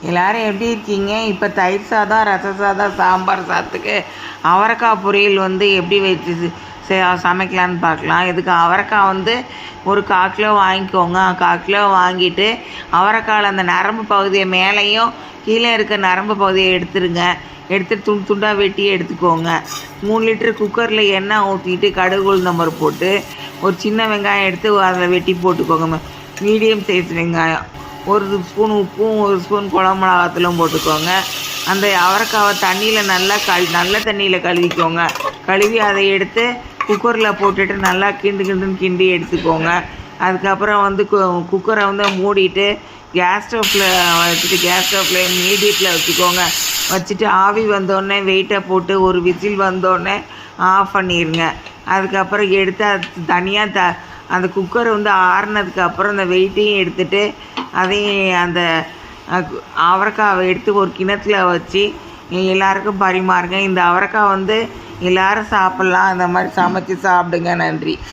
எல்லோரும் எப்படி இருக்கீங்க? இப்போ தயிர் சாதம், ரச சாதம், சாம்பார் சாதத்துக்கு அவரைக்காய் பொரியல் எப்படி வச்சு சமைக்கலான்னு பார்க்கலாம். இதுக்கு அவரைக்காய் ஒரு 1/4 கிலோ வாங்கிக்கோங்க. 1/4 கிலோ வாங்கிட்டு அவரைக்காயில் அந்த நரம்பு பகுதியை மேலேயும் கீழே இருக்க நரம்பு பகுதியை எடுத்துருங்க. எடுத்துட்டு துண்டு துண்டாக வெட்டி எடுத்துக்கோங்க. 3 லிட்டர் குக்கரில் எண்ணெய் ஊற்றிட்டு கடுகு உளுந்தம் பருப்பு போட்டு ஒரு சின்ன வெங்காயம் எடுத்து அதில் வெட்டி போட்டுக்கோங்க. மீடியம் சைஸ் வெங்காயம். 1 ஸ்பூன் உப்பும் 1 ஸ்பூன் குழம்பு மிளகாத்தூளும் போட்டுக்கோங்க. அந்த அவரைக்காவை தண்ணியில் நல்ல தண்ணியில் கழுவிக்கோங்க. கழுவி அதை எடுத்து குக்கரில் போட்டுட்டு நல்லா கிண்டுன்னு எடுத்துக்கோங்க. அதுக்கப்புறம் குக்கரை மூடிட்டு கேஸ் ஸ்டவ்வில் மீடியத்தில் வச்சுக்கோங்க. வச்சுட்டு ஆவி வந்தோடனே வெயிட்டை போட்டு ஒரு விசில் வந்தோடனே ஆஃப் பண்ணிடுங்க. அதுக்கப்புறம் எடுத்து அது தனியாக அந்த குக்கர் ஆறுனதுக்கப்புறம் அந்த வெயிட்டையும் எடுத்துகிட்டு அதையும் அந்த அவரைக்காவை எடுத்து ஒரு கிணத்துல வச்சு எல்லாருக்கும் பரிமாறுங்க. இந்த அவரைக்காய் எல்லோரும் சாப்பிட்லாம். அந்த மாதிரி சமைச்சு சாப்பிடுங்க. நன்றி.